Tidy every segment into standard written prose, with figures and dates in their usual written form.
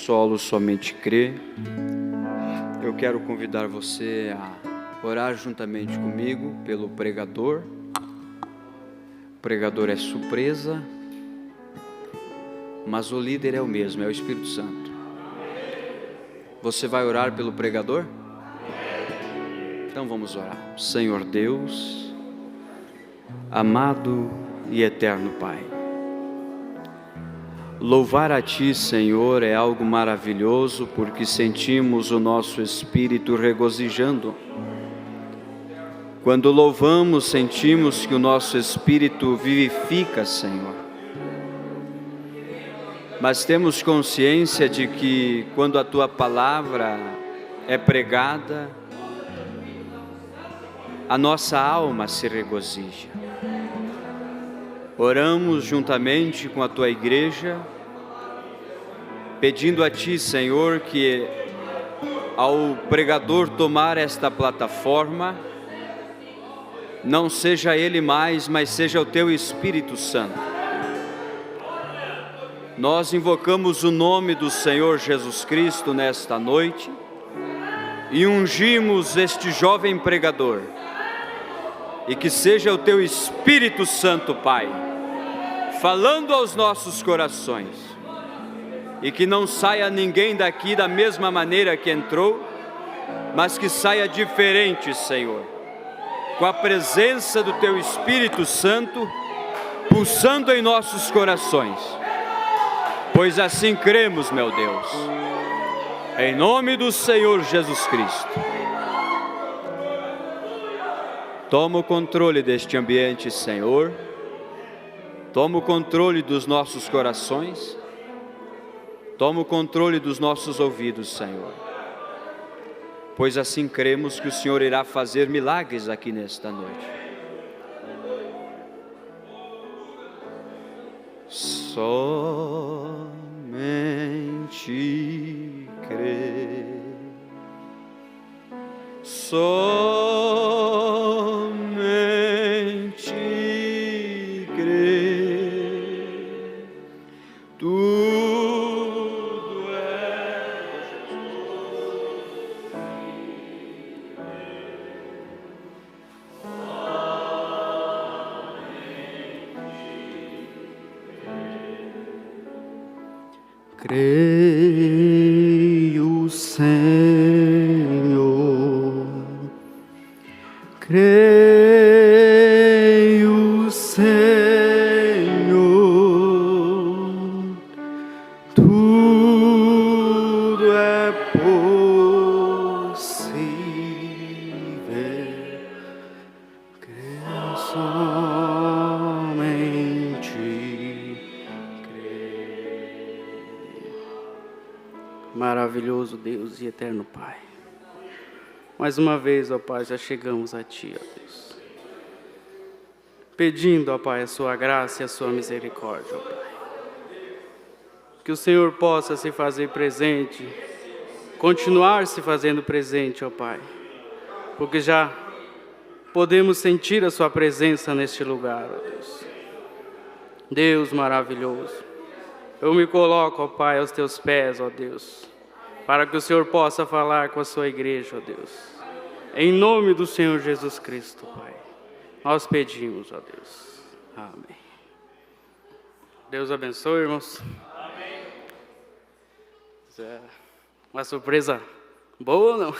solo somente crê. Eu quero convidar você a orar juntamente comigo pelo pregador. O pregador é surpresa, mas o líder é o mesmo, é o Espírito Santo. Você vai orar pelo pregador? Então vamos orar. Senhor Deus, amado e eterno Pai, louvar a Ti, Senhor, é algo maravilhoso, porque sentimos o nosso espírito regozijando. Quando louvamos, sentimos que o nosso espírito vivifica, Senhor. Mas temos consciência de que quando a Tua palavra é pregada, a nossa alma se regozija. Oramos juntamente com a Tua igreja, pedindo a Ti, Senhor, que ao pregador tomar esta plataforma, não seja ele mais, mas seja o Teu Espírito Santo. Nós invocamos o nome do Senhor Jesus Cristo nesta noite e ungimos este jovem pregador, e que seja o Teu Espírito Santo, Pai, falando aos nossos corações, e que não saia ninguém daqui da mesma maneira que entrou, mas que saia diferente, Senhor, com a presença do Teu Espírito Santo pulsando em nossos corações, pois assim cremos, meu Deus, em nome do Senhor Jesus Cristo. Toma o controle deste ambiente, Senhor. Toma o controle dos nossos corações. Toma o controle dos nossos ouvidos, Senhor. Pois assim cremos que o Senhor irá fazer milagres aqui nesta noite. Somente crer. Somente crer. Tudo é creio, Senhor, creio, Senhor, tudo é possível, creio somente crer. Maravilhoso Deus e eterno Pai, mais uma vez, ó Pai, já chegamos a Ti, ó Deus, pedindo, ó Pai, a Sua graça e a Sua misericórdia, ó Pai. Que o Senhor possa se fazer presente, continuar se fazendo presente, ó Pai, porque já podemos sentir a Sua presença neste lugar, ó Deus. Deus maravilhoso, eu me coloco, ó Pai, aos Teus pés, ó Deus, para que o Senhor possa falar com a Sua igreja, ó Deus. Em nome do Senhor Jesus Cristo, Pai, nós pedimos, ó Deus. Amém. Deus abençoe, irmãos. Amém. Uma surpresa boa ou não?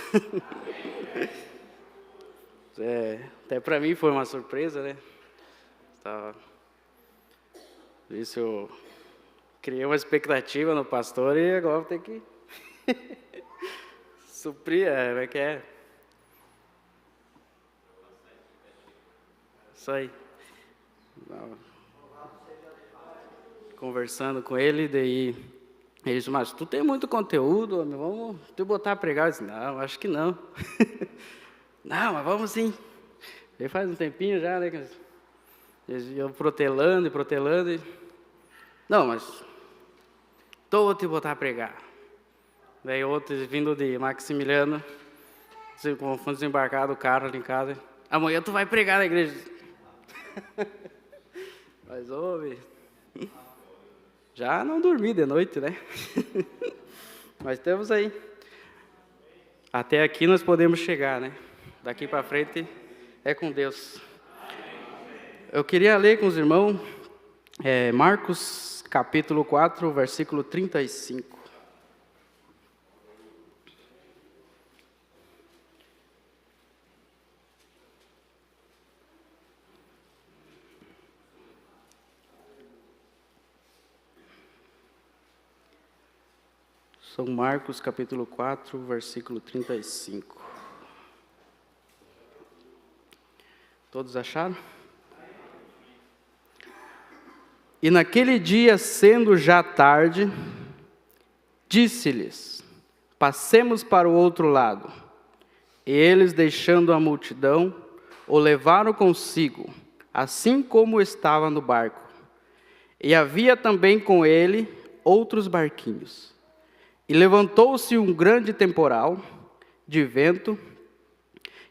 Até para mim foi uma surpresa, né? Isso eu criei uma expectativa no pastor e agora vou ter que suprir, como é que é? Isso aí. Conversando com ele, daí ele disse, mas tu tem muito conteúdo, vamos te botar a pregar. Eu disse, não, acho que não. Não, mas vamos sim. Ele faz um tempinho já, né? Eu protelando e protelando. Não, mas vou te botar a pregar. Daí outro vindo de Maximiliano, fomos desembarcar do carro ali em casa. Amanhã tu vai pregar na igreja. Mas ouve. Já não dormi de noite, né? Mas estamos aí. Até aqui nós podemos chegar, né? Daqui para frente é com Deus. Eu queria ler com os irmãos Marcos capítulo 4, versículo 35. São Marcos capítulo 4, versículo 35. Todos acharam? E naquele dia, sendo já tarde, disse-lhes: passemos para o outro lado. E eles, deixando a multidão, o levaram consigo, assim como estava no barco. E havia também com ele outros barquinhos. E levantou-se um grande temporal de vento,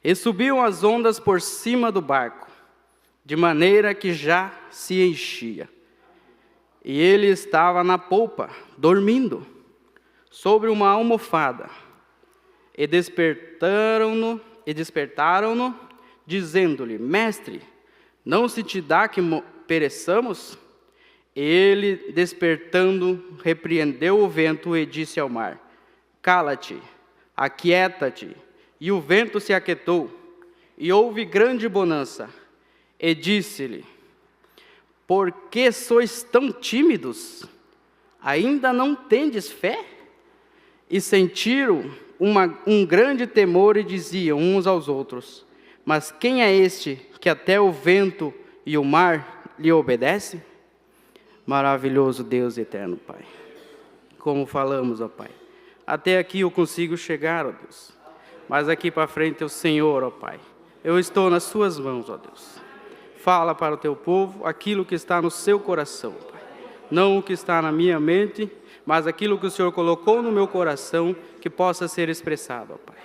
e subiam as ondas por cima do barco, de maneira que já se enchia. E ele estava na polpa, dormindo, sobre uma almofada. E despertaram-no, dizendo-lhe: Mestre, não se te dá que pereçamos? Ele, despertando, repreendeu o vento e disse ao mar: cala-te, aquieta-te. E o vento se aquietou, e houve grande bonança. E disse-lhe: por que sois tão tímidos? Ainda não tendes fé? E sentiram um grande temor e diziam uns aos outros: mas quem é este que até o vento e o mar lhe obedecem? Maravilhoso Deus eterno, Pai. Como falamos, ó Pai. Até aqui eu consigo chegar, ó Deus. Mas aqui para frente é o Senhor, ó Pai. Eu estou nas suas mãos, ó Deus. Fala para o teu povo aquilo que está no seu coração, Pai. Não o que está na minha mente, mas aquilo que o Senhor colocou no meu coração que possa ser expressado, ó Pai.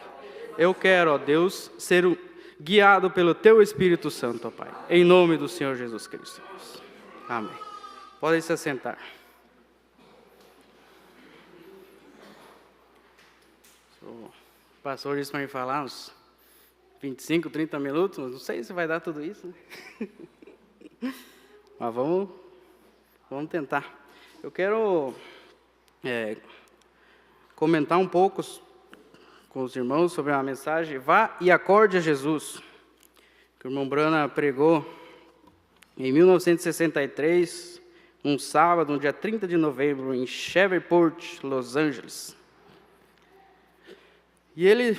Eu quero, ó Deus, ser guiado pelo teu Espírito Santo, ó Pai. Em nome do Senhor Jesus Cristo. Amém. Podem se assentar. O pastor disse para me falar uns 25, 30 minutos. Não sei se vai dar tudo isso, né? Mas vamos tentar. Eu quero comentar um pouco com os irmãos sobre a mensagem Vá e acorde a Jesus, que o irmão Brana pregou em 1963, um sábado, no dia 30 de novembro, em Shreveport, Los Angeles. E ele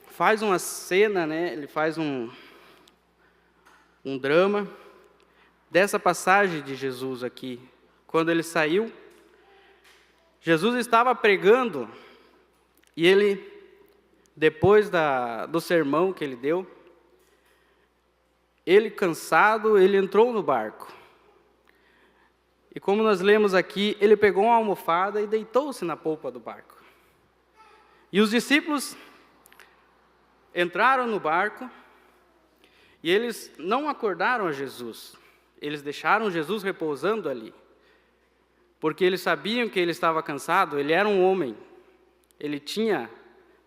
faz uma cena, né? Ele faz um drama dessa passagem de Jesus aqui. Quando ele saiu, Jesus estava pregando, e ele, depois do sermão que ele deu, ele cansado, ele entrou no barco. E como nós lemos aqui, ele pegou uma almofada e deitou-se na polpa do barco. E os discípulos entraram no barco e eles não acordaram a Jesus. Eles deixaram Jesus repousando ali, porque eles sabiam que ele estava cansado. Ele era um homem, ele tinha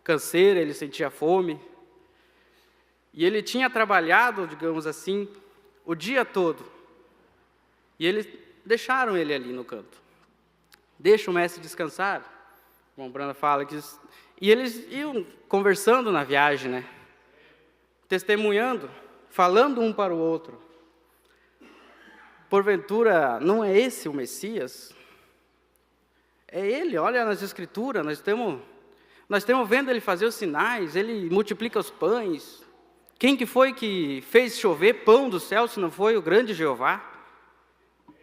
canseira, ele sentia fome. E ele tinha trabalhado, digamos assim, o dia todo. E eles deixaram ele ali no canto. Deixa o mestre descansar. O irmão Brana fala que... E eles iam conversando na viagem, né? Testemunhando, falando um para o outro. Porventura, não é esse o Messias? É ele, olha nas Escrituras, nós estamos vendo ele fazer os sinais, ele multiplica os pães. Quem que foi que fez chover pão do céu, se não foi o grande Jeová?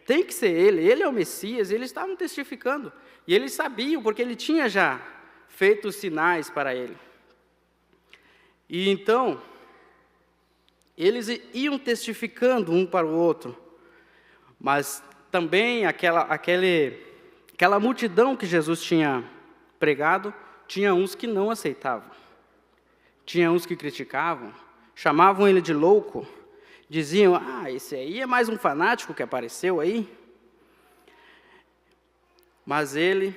Tem que ser ele é o Messias. Eles estavam testificando, e eles sabiam, porque ele tinha já feito os sinais para ele. E então, eles iam testificando um para o outro, mas também aquela multidão que Jesus tinha pregado, tinha uns que não aceitavam, tinha uns que criticavam, chamavam ele de louco, diziam: esse aí é mais um fanático que apareceu aí. Mas ele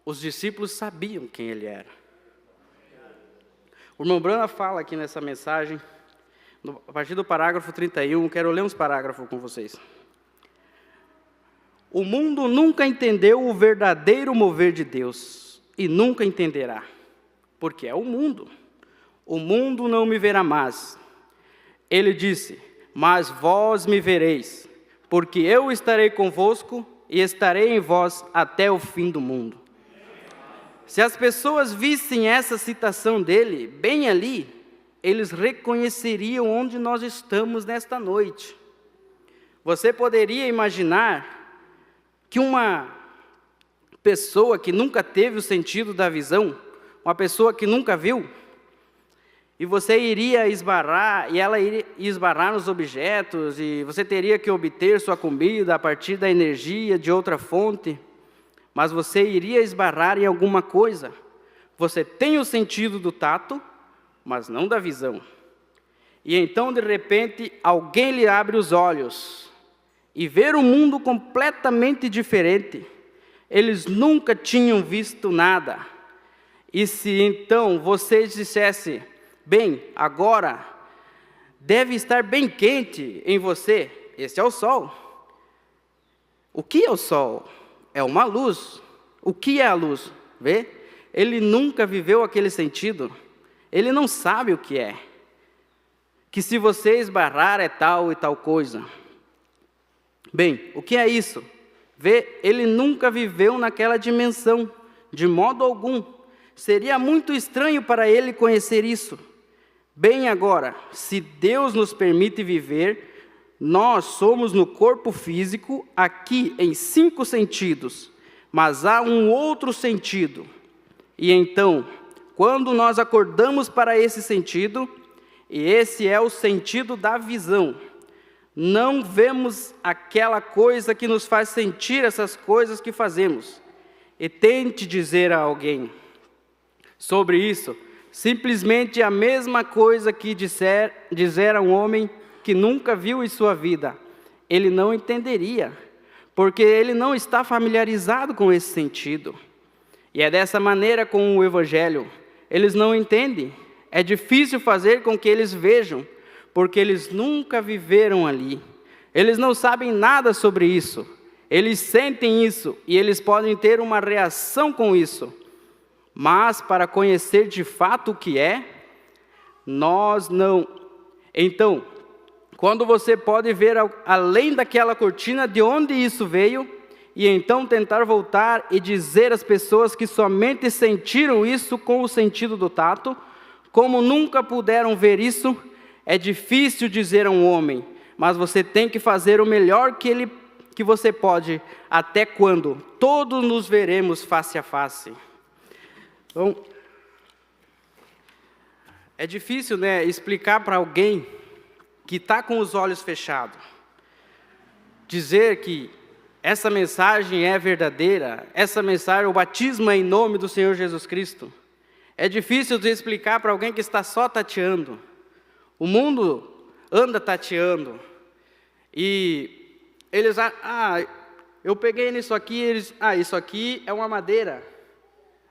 os discípulos sabiam quem ele era. O irmão Brana fala aqui nessa mensagem, a partir do parágrafo 31, quero ler uns parágrafos com vocês. O mundo nunca entendeu o verdadeiro mover de Deus, e nunca entenderá, porque é o mundo. O mundo não me verá mais. Ele disse, mas vós me vereis, porque eu estarei convosco e estarei em vós até o fim do mundo. Se as pessoas vissem essa citação dele, bem ali, eles reconheceriam onde nós estamos nesta noite. Você poderia imaginar que uma pessoa que nunca teve o sentido da visão, uma pessoa que nunca viu, e você iria esbarrar, e ela iria esbarrar nos objetos, e você teria que obter sua comida a partir da energia de outra fonte, mas você iria esbarrar em alguma coisa. Você tem o sentido do tato, mas não da visão. E então, de repente, alguém lhe abre os olhos, e ver o mundo completamente diferente. Eles nunca tinham visto nada. E se então você dissesse, bem, agora deve estar bem quente em você, esse é o sol. O que é o sol? É uma luz. O que é a luz? Vê? Ele nunca viveu aquele sentido. Ele não sabe o que é. Que se você esbarrar é tal e tal coisa. Bem, o que é isso? Vê, ele nunca viveu naquela dimensão, de modo algum. Seria muito estranho para ele conhecer isso. Bem agora, se Deus nos permite viver, nós somos no corpo físico, aqui em 5 sentidos, mas há um outro sentido. E então, quando nós acordamos para esse sentido, e esse é o sentido da visão, não vemos aquela coisa que nos faz sentir essas coisas que fazemos. E tente dizer a alguém sobre isso, simplesmente a mesma coisa que dizer a um homem que nunca viu em sua vida. Ele não entenderia, porque ele não está familiarizado com esse sentido. E é dessa maneira com o Evangelho. Eles não entendem. É difícil fazer com que eles vejam, porque eles nunca viveram ali. Eles não sabem nada sobre isso. Eles sentem isso e eles podem ter uma reação com isso. Mas para conhecer de fato o que é, nós não. Então, quando você pode ver além daquela cortina de onde isso veio, e então tentar voltar e dizer às pessoas que somente sentiram isso com o sentido do tato, como nunca puderam ver isso, é difícil dizer a um homem, mas você tem que fazer o melhor que você pode, até quando todos nos veremos face a face. Então, é difícil, explicar para alguém que está com os olhos fechados, dizer que essa mensagem é verdadeira, essa mensagem, o batismo é em nome do Senhor Jesus Cristo. É difícil de explicar para alguém que está só tateando. O mundo anda tateando. E eles, eu peguei nisso aqui, isso aqui é uma madeira.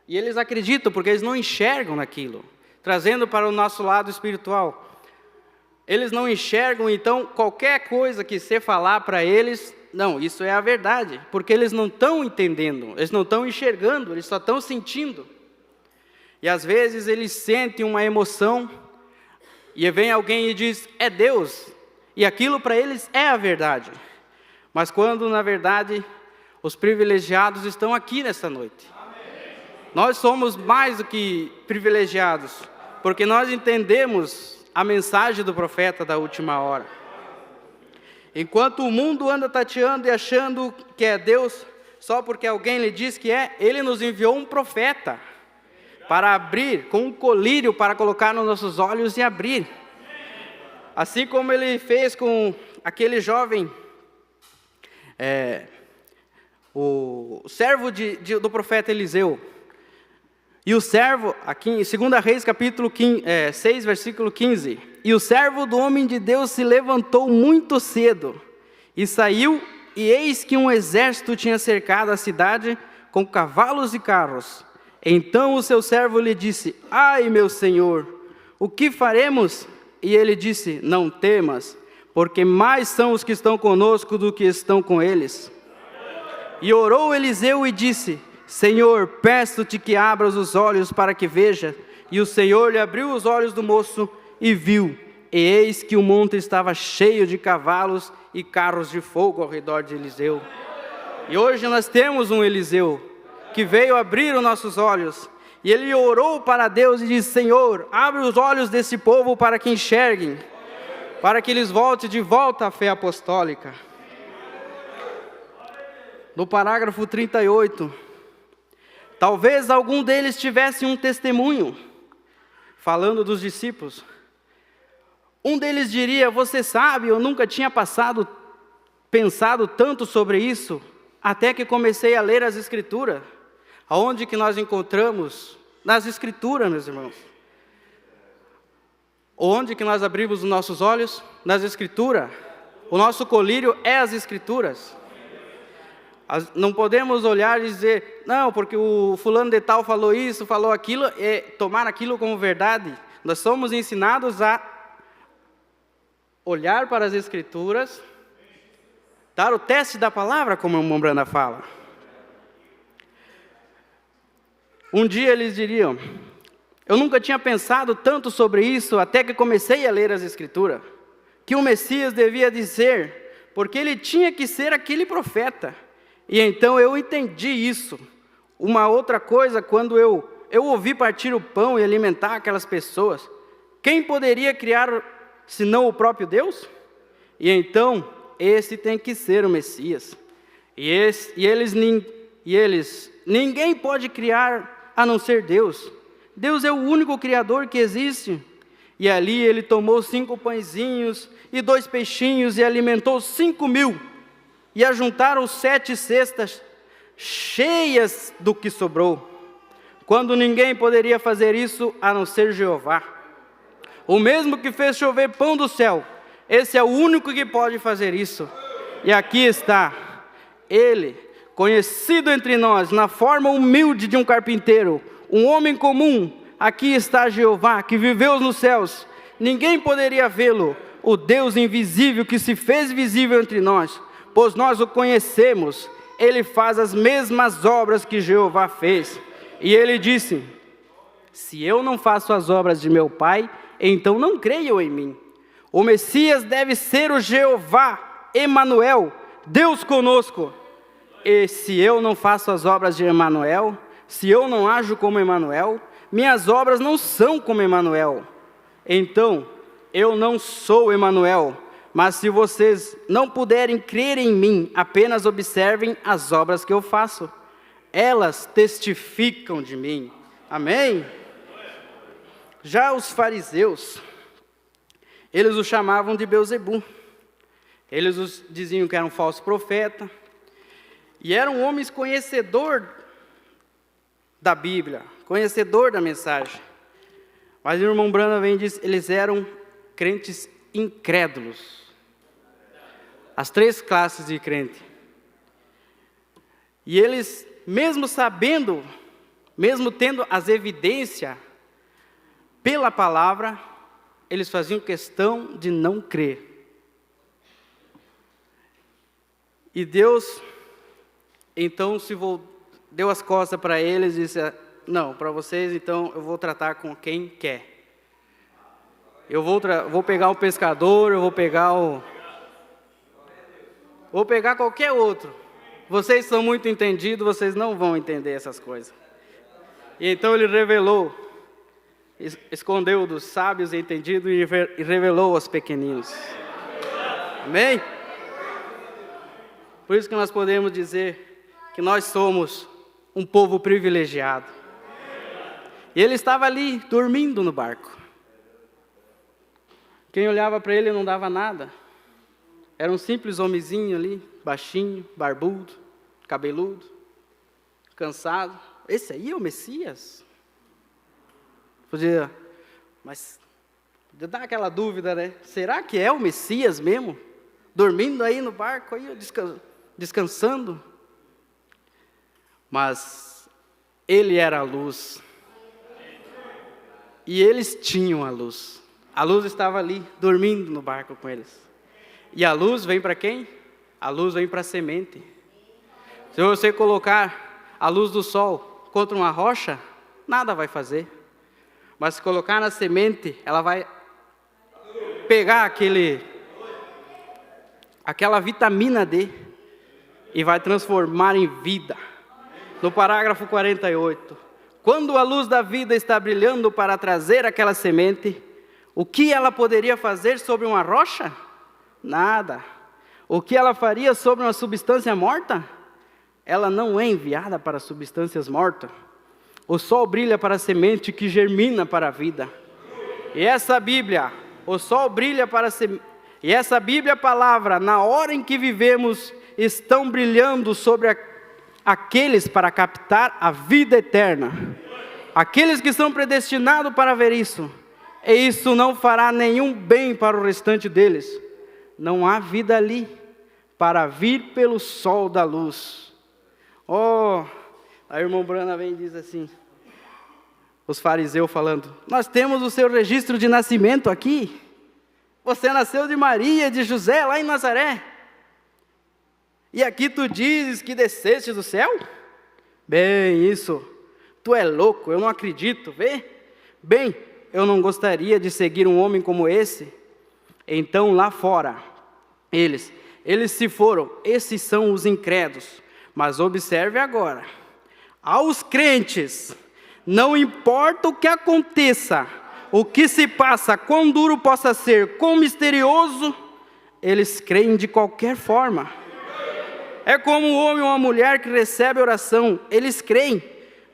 E eles acreditam, porque eles não enxergam naquilo. Trazendo para o nosso lado espiritual. Eles não enxergam, então, qualquer coisa que você falar para eles, não, isso é a verdade. Porque eles não estão entendendo, eles não estão enxergando, eles só estão sentindo. E às vezes eles sentem uma emoção, e vem alguém e diz, é Deus. E aquilo para eles é a verdade. Mas quando, na verdade, os privilegiados estão aqui nesta noite. Amém. Nós somos mais do que privilegiados, porque nós entendemos a mensagem do profeta da última hora. Enquanto o mundo anda tateando e achando que é Deus, só porque alguém lhe diz que é, ele nos enviou um profeta, para abrir, com um colírio, para colocar nos nossos olhos e abrir. Assim como ele fez com aquele jovem, o servo do profeta Eliseu. E o servo, aqui em 2 Reis, capítulo 6, versículo 15. E o servo do homem de Deus se levantou muito cedo, e saiu, e eis que um exército tinha cercado a cidade, com cavalos e carros. Então o seu servo lhe disse: ai, meu senhor, o que faremos? E ele disse: não temas, porque mais são os que estão conosco do que estão com eles. E orou Eliseu e disse: Senhor, peço-te que abras os olhos para que veja. E o Senhor lhe abriu os olhos do moço e viu, e eis que o monte estava cheio de cavalos e carros de fogo ao redor de Eliseu. E hoje nós temos um Eliseu que veio abrir os nossos olhos, e ele orou para Deus e disse: Senhor, abre os olhos desse povo para que enxerguem, para que eles voltem de volta à fé apostólica. No parágrafo 38, talvez algum deles tivesse um testemunho, falando dos discípulos. Um deles diria: você sabe, eu nunca tinha pensado tanto sobre isso, até que comecei a ler as Escrituras. Aonde que nós encontramos? Nas Escrituras, meus irmãos. Onde que nós abrimos os nossos olhos? Nas Escrituras. O nosso colírio é as Escrituras. Não podemos olhar e dizer: não, porque o fulano de tal falou isso, falou aquilo, e tomar aquilo como verdade. Nós somos ensinados a olhar para as Escrituras, dar o teste da palavra, como o irmão Branda fala. Um dia eles diriam: eu nunca tinha pensado tanto sobre isso, até que comecei a ler as Escrituras, que o Messias devia dizer, porque ele tinha que ser aquele profeta. E então eu entendi isso. Uma outra coisa, quando eu ouvi partir o pão e alimentar aquelas pessoas, quem poderia criar senão o próprio Deus? E então, esse tem que ser o Messias. Ninguém pode criar a não ser Deus. Deus é o único Criador que existe. E ali ele tomou 5 pãezinhos e 2 peixinhos e alimentou 5.000. E ajuntaram 7 cestas cheias do que sobrou, quando ninguém poderia fazer isso a não ser Jeová. O mesmo que fez chover pão do céu, esse é o único que pode fazer isso. E aqui está ele, conhecido entre nós, na forma humilde de um carpinteiro, um homem comum. Aqui está Jeová, que viveu nos céus. Ninguém poderia vê-lo, o Deus invisível que se fez visível entre nós, pois nós o conhecemos. Ele faz as mesmas obras que Jeová fez. E ele disse: se eu não faço as obras de meu Pai, então não creiam em mim. O Messias deve ser o Jeová, Emanuel, Deus conosco. E se eu não faço as obras de Emanuel, se eu não ajo como Emanuel, minhas obras não são como Emanuel. Então, eu não sou Emanuel, mas se vocês não puderem crer em mim, apenas observem as obras que eu faço. Elas testificam de mim. Amém? Já os fariseus, eles o chamavam de Belzebu. Eles diziam que era um falso profeta. E eram homens conhecedor da Bíblia, conhecedor da mensagem. Mas o irmão Branda vem e diz: eles eram crentes incrédulos. As 3 classes de crente. E eles, mesmo sabendo, mesmo tendo as evidências pela palavra, eles faziam questão de não crer. E Deus, então, deu as costas para eles e disse: não, para vocês, então, eu vou tratar com quem quer. Eu vou pegar um pescador, eu vou pegar qualquer outro. Vocês são muito entendidos, vocês não vão entender essas coisas. E então ele revelou, escondeu dos sábios e entendidos e revelou aos pequeninos. Amém? Por isso que nós podemos dizer que nós somos um povo privilegiado. E ele estava ali, dormindo no barco. Quem olhava para ele não dava nada. Era um simples homenzinho ali, baixinho, barbudo, cabeludo, cansado. Esse aí é o Messias? Podia dar aquela dúvida, né? Será que é o Messias mesmo? Dormindo aí no barco, aí, descansando? mas ele era a luz. E eles tinham a luz. A luz estava ali, dormindo no barco com eles. E a luz vem para quem? A luz vem para a semente. Se você colocar a luz do sol contra uma rocha, nada vai fazer. Mas se colocar na semente, ela vai pegar aquela vitamina D e vai transformar em vida. No parágrafo 48, quando a luz da vida está brilhando para trazer aquela semente, o que ela poderia fazer sobre uma rocha? Nada. O que ela faria sobre uma substância morta? Ela não é enviada para substâncias mortas. O sol brilha para a semente que germina para a vida. E essa Bíblia, o sol brilha para a semente. E essa Bíblia, a palavra, na hora em que vivemos, estão brilhando sobre aqueles para captar a vida eterna. Aqueles que são predestinados para ver isso. E isso não fará nenhum bem para o restante deles. Não há vida ali para vir pelo sol da luz. Oh, a irmã Brana vem e diz assim, os fariseus falando, nós temos o seu registro de nascimento aqui. Você nasceu de Maria, de José, lá em Nazaré. E aqui tu dizes que desceste do céu? Bem, isso, tu é louco, eu não acredito, vê? Bem, eu não gostaria de seguir um homem como esse. Então lá fora, eles se foram, esses são os incrédulos. Mas observe agora, aos crentes, não importa o que aconteça, o que se passa, quão duro possa ser, quão misterioso, eles creem de qualquer forma. É como um homem ou uma mulher que recebe oração, eles creem,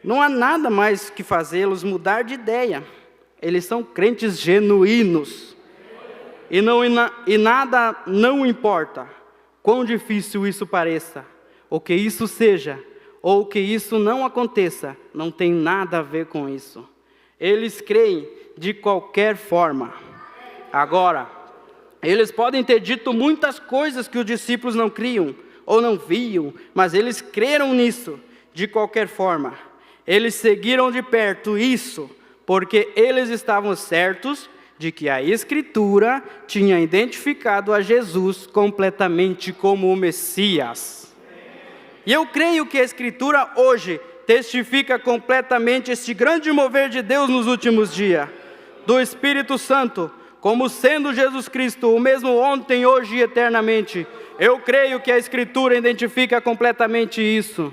não há nada mais que fazê-los mudar de ideia. Eles são crentes genuínos, e nada não importa, quão difícil isso pareça, ou que isso seja, ou que isso não aconteça, não tem nada a ver com isso. Eles creem de qualquer forma. Agora, eles podem ter dito muitas coisas que os discípulos não criam, ou não viam, mas eles creram nisso, de qualquer forma. Eles seguiram de perto isso, porque eles estavam certos de que a Escritura tinha identificado a Jesus completamente como o Messias. E eu creio que a Escritura hoje testifica completamente este grande mover de Deus nos últimos dias, do Espírito Santo, como sendo Jesus Cristo, o mesmo ontem, hoje e eternamente. Eu creio que a Escritura identifica completamente isso,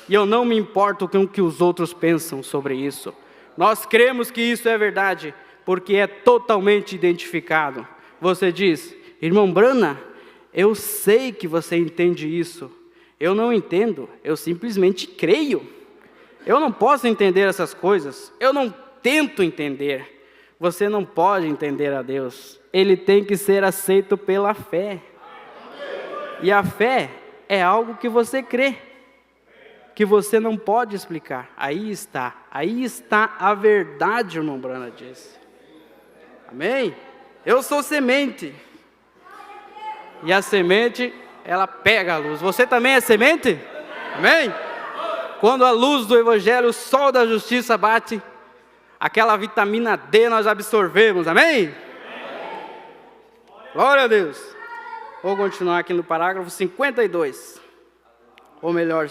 e eu não me importo com o que os outros pensam sobre isso. Nós cremos que isso é verdade, porque é totalmente identificado. Você diz, irmão Brana, eu sei que você entende isso. Eu não entendo, eu simplesmente creio. Eu não posso entender essas coisas, eu não tento entender. Você não pode entender a Deus, Ele tem que ser aceito pela fé. E a fé é algo que você crê, que você não pode explicar. Aí está a verdade, irmão Brana disse. Amém? Eu sou semente, e a semente, ela pega a luz. Você também é semente? Amém? Quando a luz do Evangelho, o sol da justiça bate, aquela vitamina D nós absorvemos, amém? Glória a Deus. Vou continuar aqui no parágrafo 52. Ou melhor,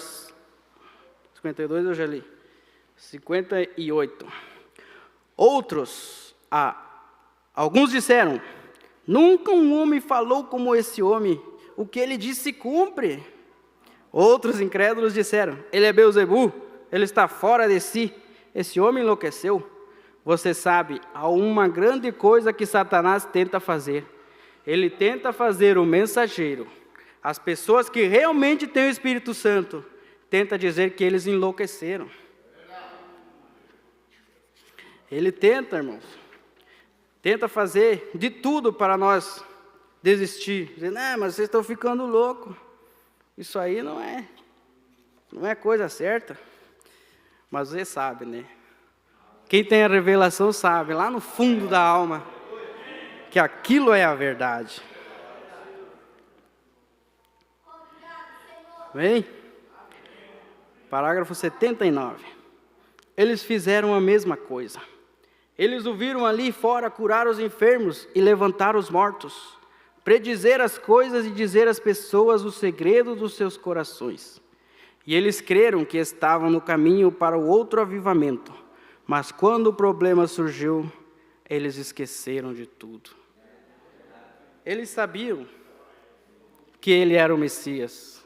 52 eu já li. 58. Alguns disseram, nunca um homem falou como esse homem, o que ele disse se cumpre. Outros incrédulos disseram, ele é Beelzebu, ele está fora de si, esse homem enlouqueceu. Você sabe, há uma grande coisa que Satanás tenta fazer. Ele tenta fazer o mensageiro, as pessoas que realmente têm o Espírito Santo, tenta dizer que eles enlouqueceram. Ele tenta, irmãos, tenta fazer de tudo para nós desistir, dizendo, mas vocês estão ficando loucos, isso aí não é coisa certa. Mas você sabe, né? Quem tem a revelação sabe, lá no fundo da alma, que aquilo é a verdade. Amém? Parágrafo 79. Eles fizeram a mesma coisa. Eles o viram ali fora curar os enfermos e levantar os mortos, predizer as coisas e dizer às pessoas o segredo dos seus corações. E eles creram que estavam no caminho para o outro avivamento. Mas quando o problema surgiu, eles esqueceram de tudo. Eles sabiam que ele era o Messias.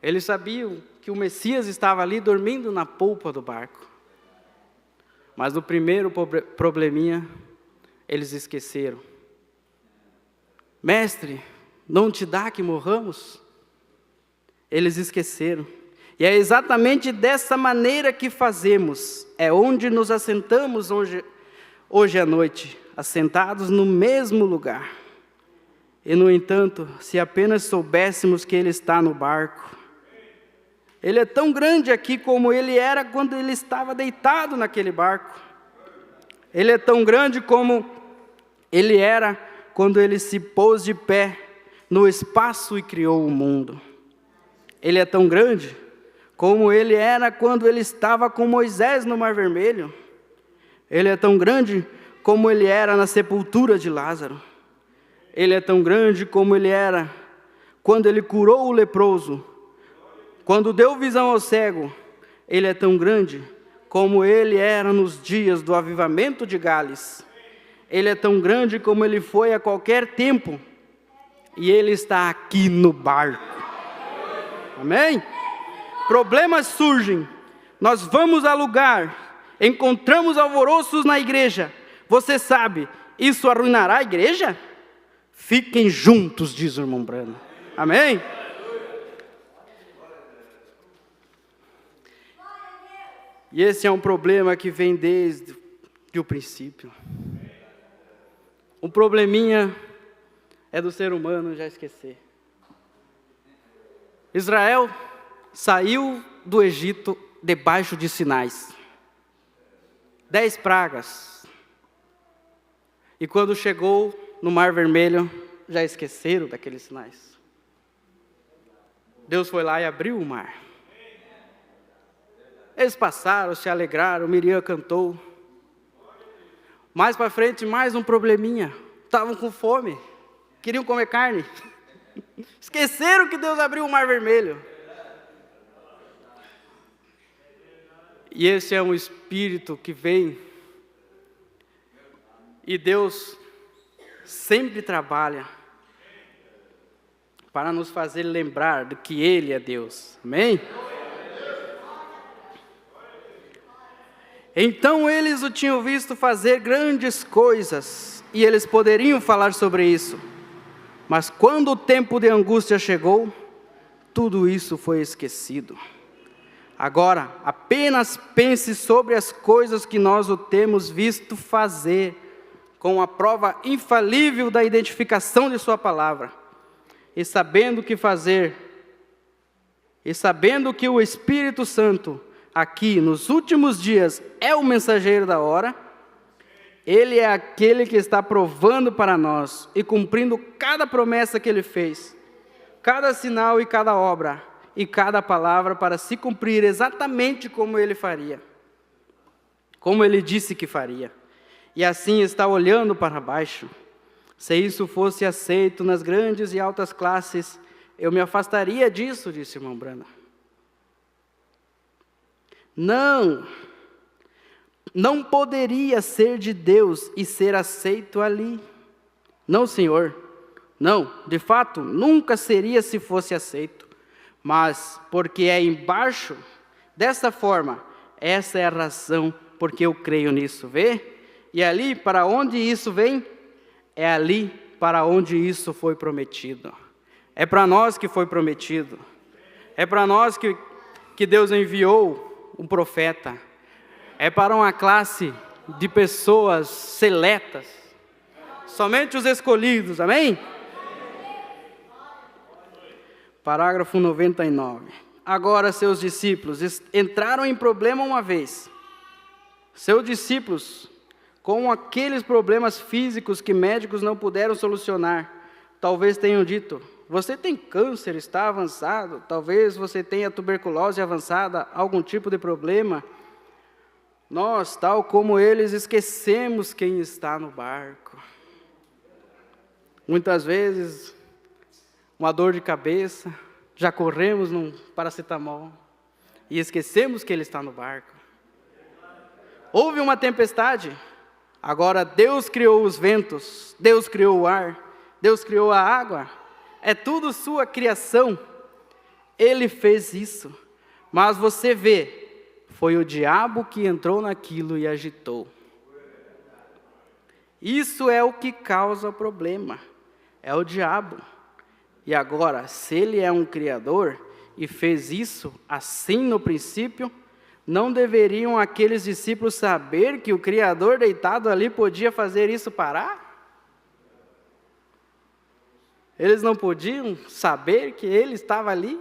Eles sabiam que o Messias estava ali dormindo na polpa do barco. Mas no primeiro probleminha, eles esqueceram. Mestre, não te dá que morramos? Eles esqueceram. E é exatamente dessa maneira que fazemos. É onde nos assentamos hoje à noite, assentados no mesmo lugar. E, no entanto, se apenas soubéssemos que Ele está no barco, Ele é tão grande aqui como Ele era quando Ele estava deitado naquele barco. Ele é tão grande como Ele era quando Ele se pôs de pé no espaço e criou o mundo. Ele é tão grande como Ele era quando Ele estava com Moisés no Mar Vermelho. Ele é tão grande como Ele era na sepultura de Lázaro. Ele é tão grande como Ele era quando Ele curou o leproso. Quando deu visão ao cego, Ele é tão grande como Ele era nos dias do avivamento de Gales. Ele é tão grande como Ele foi a qualquer tempo. E Ele está aqui no barco. Amém? Problemas surgem. Nós vamos a lugar. Encontramos alvoroços na igreja. Você sabe, isso arruinará a igreja? Fiquem juntos, diz o irmão Brano. Amém? E esse é um problema que vem desde o princípio. Um probleminha é do ser humano já esquecer. Israel saiu do Egito debaixo de sinais. 10 pragas. E quando chegou no Mar Vermelho, já esqueceram daqueles sinais. Deus foi lá e abriu o mar. Eles passaram, se alegraram, Miriam cantou. Mais para frente, mais um probleminha. Estavam com fome, queriam comer carne. Esqueceram que Deus abriu o Mar Vermelho. E esse é um espírito que vem. E Deus sempre trabalha para nos fazer lembrar do que Ele é Deus. Amém? Então eles o tinham visto fazer grandes coisas, e eles poderiam falar sobre isso. Mas quando o tempo de angústia chegou, tudo isso foi esquecido. Agora, apenas pense sobre as coisas que nós o temos visto fazer, com a prova infalível da identificação de sua palavra, e sabendo o que fazer, e sabendo que o Espírito Santo, aqui nos últimos dias, é o mensageiro da hora. Ele é aquele que está provando para nós e cumprindo cada promessa que Ele fez, cada sinal e cada obra, e cada palavra para se cumprir exatamente como Ele faria, como Ele disse que faria. E assim está olhando para baixo. Se isso fosse aceito nas grandes e altas classes, eu me afastaria disso, disse o irmão Brana. Não poderia ser de Deus e ser aceito ali. Não, Senhor, não, de fato, nunca seria se fosse aceito. Mas, porque é embaixo, dessa forma, essa é a razão porque eu creio nisso, vê? E ali, para onde isso vem? É ali para onde isso foi prometido. É para nós que foi prometido. É para nós que Deus enviou um profeta. É para uma classe de pessoas seletas. Somente os escolhidos, amém? Parágrafo 99. Agora seus discípulos entraram em problema uma vez. Seus discípulos, com aqueles problemas físicos que médicos não puderam solucionar, talvez tenham dito: você tem câncer, está avançado, talvez você tenha tuberculose avançada, algum tipo de problema. Nós, tal como eles, esquecemos quem está no barco. Muitas vezes, uma dor de cabeça, já corremos num paracetamol e esquecemos que Ele está no barco. Houve uma tempestade, agora Deus criou os ventos, Deus criou o ar, Deus criou a água, é tudo sua criação, Ele fez isso, mas você vê, foi o diabo que entrou naquilo e agitou. Isso é o que causa o problema, é o diabo. E agora, se ele é um criador e fez isso assim no princípio, não deveriam aqueles discípulos saber que o Criador deitado ali podia fazer isso parar? Eles não podiam saber que Ele estava ali?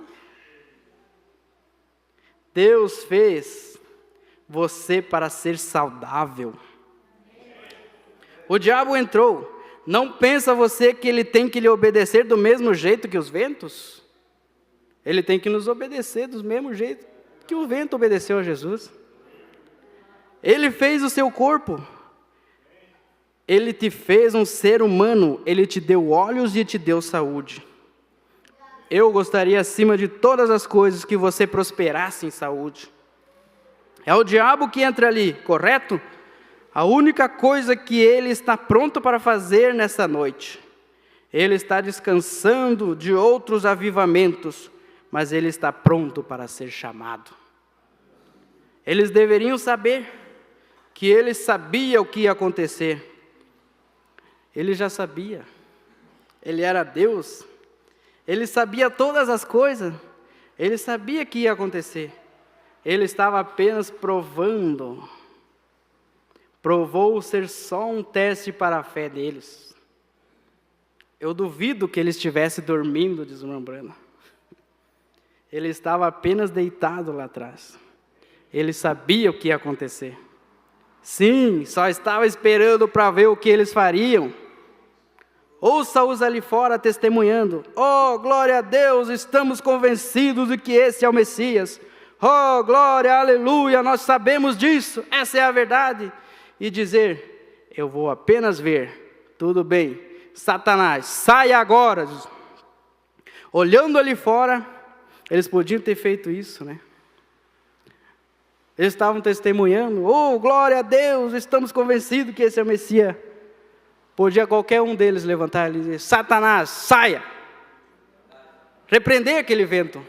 Deus fez você para ser saudável. O diabo entrou. Não pensa você que ele tem que lhe obedecer do mesmo jeito que os ventos? Ele tem que nos obedecer do mesmo jeito que o vento obedeceu a Jesus. Ele fez o seu corpo. Ele te fez um ser humano. Ele te deu olhos e te deu saúde. Eu gostaria, acima de todas as coisas, que você prosperasse em saúde. É o diabo que entra ali, correto? A única coisa que ele está pronto para fazer nessa noite, ele está descansando de outros avivamentos, mas ele está pronto para ser chamado. Eles deveriam saber que ele sabia o que ia acontecer. Ele já sabia. Ele era Deus. Ele sabia todas as coisas. Ele sabia que ia acontecer. Ele estava apenas provando. Provou ser só um teste para a fé deles. Eu duvido que ele estivesse dormindo, diz o irmão Brana. Ele estava apenas deitado lá atrás. Ele sabia o que ia acontecer. Sim, só estava esperando para ver o que eles fariam. Ouça-os ali fora testemunhando. Oh, glória a Deus, estamos convencidos de que esse é o Messias. Oh, glória, aleluia, nós sabemos disso, essa é a verdade. E dizer, eu vou apenas ver, tudo bem, Satanás, saia agora. Olhando ali fora, eles podiam ter feito isso, né? Eles estavam testemunhando, oh, glória a Deus, estamos convencidos que esse é o Messias. Podia qualquer um deles levantar e dizer, Satanás, saia. Repreender aquele vento.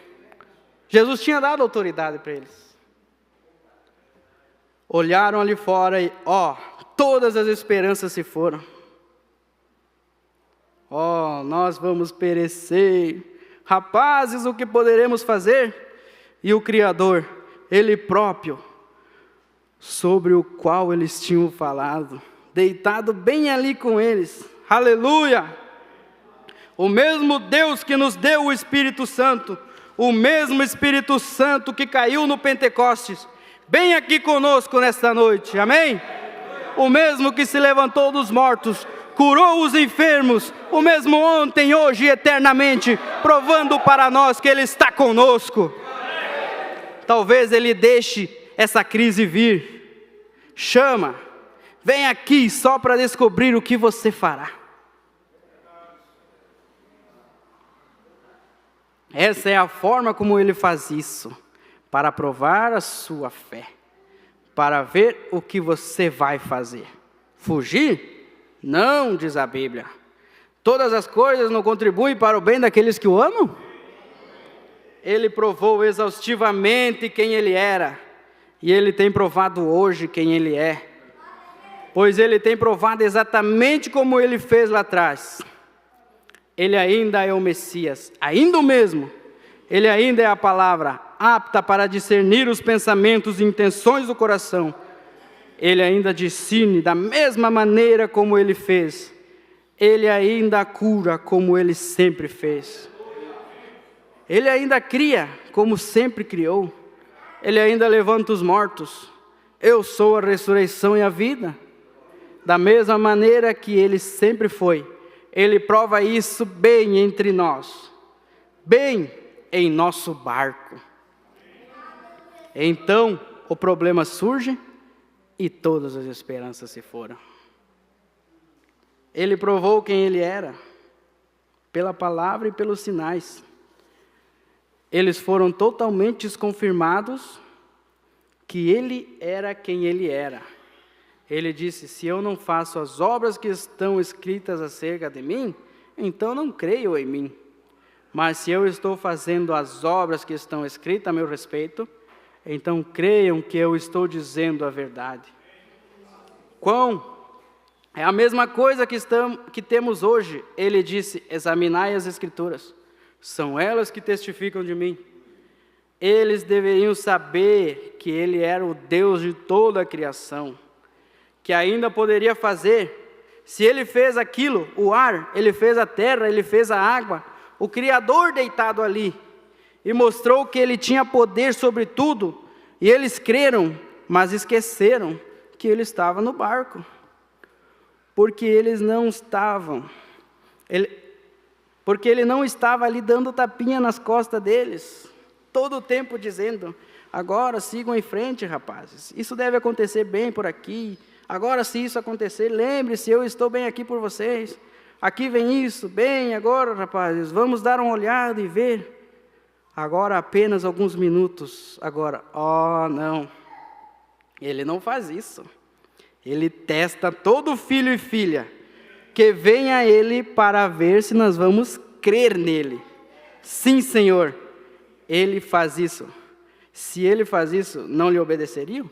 Jesus tinha dado autoridade para eles. Olharam ali fora e, todas as esperanças se foram. Nós vamos perecer. Rapazes, o que poderemos fazer? E o Criador, Ele próprio, sobre o qual eles tinham falado, deitado bem ali com eles. Aleluia! O mesmo Deus que nos deu o Espírito Santo, o mesmo Espírito Santo que caiu no Pentecostes, bem aqui conosco nesta noite, amém? O mesmo que se levantou dos mortos, curou os enfermos, o mesmo ontem, hoje e eternamente, provando para nós que Ele está conosco. Talvez Ele deixe essa crise vir. Chama, vem aqui só para descobrir o que você fará. Essa é a forma como Ele faz isso, para provar a sua fé, para ver o que você vai fazer. Fugir? Não, diz a Bíblia. Todas as coisas não contribuem para o bem daqueles que o amam? Ele provou exaustivamente quem Ele era, e Ele tem provado hoje quem Ele é, pois Ele tem provado exatamente como Ele fez lá atrás. Ele ainda é o Messias, ainda o mesmo. Ele ainda é a palavra apta para discernir os pensamentos e intenções do coração. Ele ainda discerne da mesma maneira como Ele fez. Ele ainda cura como Ele sempre fez. Ele ainda cria como sempre criou. Ele ainda levanta os mortos. Eu sou a ressurreição e a vida. Da mesma maneira que Ele sempre foi, Ele prova isso bem entre nós, bem em nosso barco. Então o problema surge e todas as esperanças se foram. Ele provou quem ele era, pela palavra e pelos sinais. Eles foram totalmente confirmados que ele era quem ele era. Ele disse: se eu não faço as obras que estão escritas acerca de mim, então não creio em mim. Mas se eu estou fazendo as obras que estão escritas a meu respeito, então creiam que eu estou dizendo a verdade. É a mesma coisa que temos hoje. Ele disse: examinai as Escrituras, são elas que testificam de mim. Eles deveriam saber que ele era o Deus de toda a criação, que ainda poderia fazer. Se ele fez aquilo, o ar, ele fez a terra, ele fez a água, o Criador deitado ali, e mostrou que ele tinha poder sobre tudo, e eles creram, mas esqueceram que ele estava no barco, porque eles não estavam, porque ele não estava ali dando tapinha nas costas deles, todo o tempo dizendo: agora sigam em frente, rapazes, isso deve acontecer bem por aqui, agora se isso acontecer, lembre-se, eu estou bem aqui por vocês, aqui vem isso, bem, agora rapazes, vamos dar uma olhada e ver. Agora apenas alguns minutos, agora, não, ele não faz isso. Ele testa todo filho e filha que vem a ele para ver se nós vamos crer nele. Sim, Senhor, ele faz isso. Se ele faz isso, não lhe obedeceriam?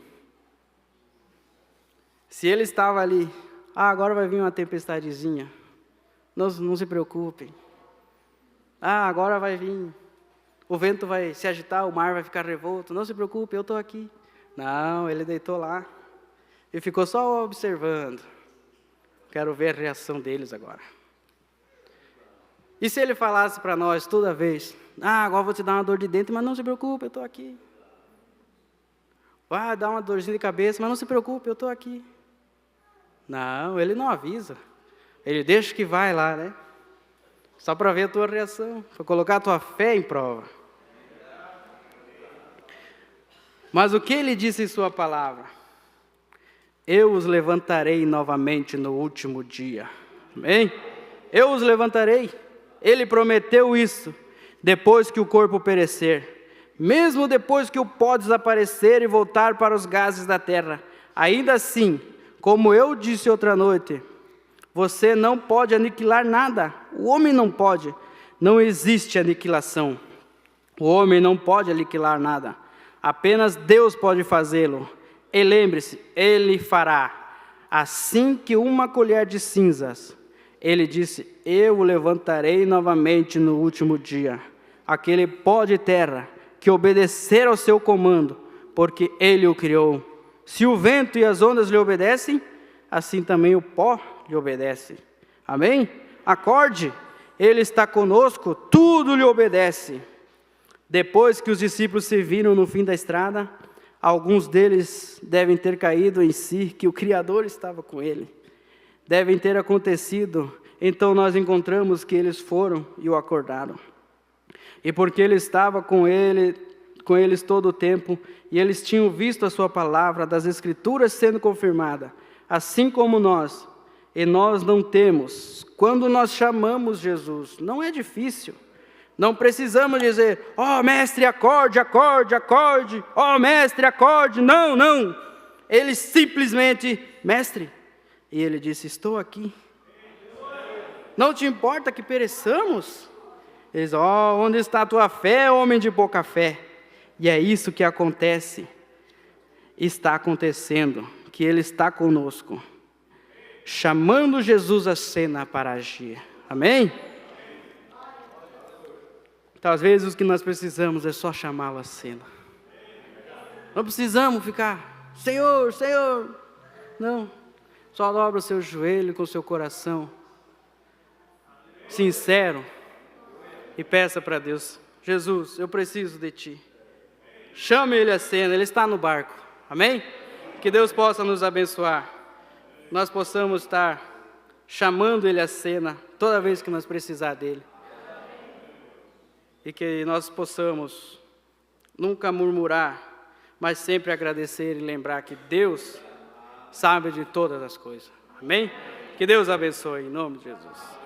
Se ele estava ali, agora vai vir uma tempestadezinha, não se preocupem. Agora vai vir, o vento vai se agitar, o mar vai ficar revolto, não se preocupe, eu estou aqui. Não, ele deitou lá e ficou só observando. Quero ver a reação deles agora. E se ele falasse para nós toda vez: agora vou te dar uma dor de dente, mas não se preocupe, eu estou aqui. Vai dar uma dorzinha de cabeça, mas não se preocupe, eu estou aqui. Não, ele não avisa. Ele deixa que vai lá, né? Só para ver a tua reação, para colocar a tua fé em prova. Mas o que ele disse em sua palavra? Eu os levantarei novamente no último dia. Amém? Eu os levantarei. Ele prometeu isso. Depois que o corpo perecer, mesmo depois que o pó desaparecer e voltar para os gases da terra, ainda assim, como eu disse outra noite, você não pode aniquilar nada. O homem não pode. Não existe aniquilação. O homem não pode aniquilar nada. Apenas Deus pode fazê-lo. E lembre-se, Ele fará. Assim que uma colher de cinzas, Ele disse: eu o levantarei novamente no último dia. Aquele pó de terra que obedecer ao seu comando, porque Ele o criou. Se o vento e as ondas lhe obedecem, assim também o pó lhe obedece. Amém? Acorde, Ele está conosco, tudo lhe obedece. Depois que os discípulos se viram no fim da estrada, alguns deles devem ter caído em si, que o Criador estava com ele. Devem ter acontecido, então nós encontramos que eles foram e o acordaram. E porque ele estava com eles todo o tempo, e eles tinham visto a sua palavra das Escrituras sendo confirmada, assim como nós, e nós não temos. Quando nós chamamos Jesus, não é difícil. Não precisamos dizer: mestre, acorde, acorde, acorde, mestre, acorde. Não, não. Ele simplesmente: mestre. E ele disse: estou aqui. Não te importa que pereçamos? Eles: onde está a tua fé, homem de pouca fé? E é isso que acontece. Está acontecendo, que Ele está conosco, chamando Jesus à cena para agir. Amém? Então, às vezes o que nós precisamos é só chamá-lo à cena. Não precisamos ficar: Senhor, Senhor. Não, só dobra o seu joelho com o seu coração sincero e peça para Deus: Jesus, eu preciso de Ti. Chame Ele à cena, Ele está no barco. Amém? Que Deus possa nos abençoar. Nós possamos estar chamando Ele à cena toda vez que nós precisar dEle. E que nós possamos nunca murmurar, mas sempre agradecer e lembrar que Deus sabe de todas as coisas. Amém? Que Deus abençoe, em nome de Jesus.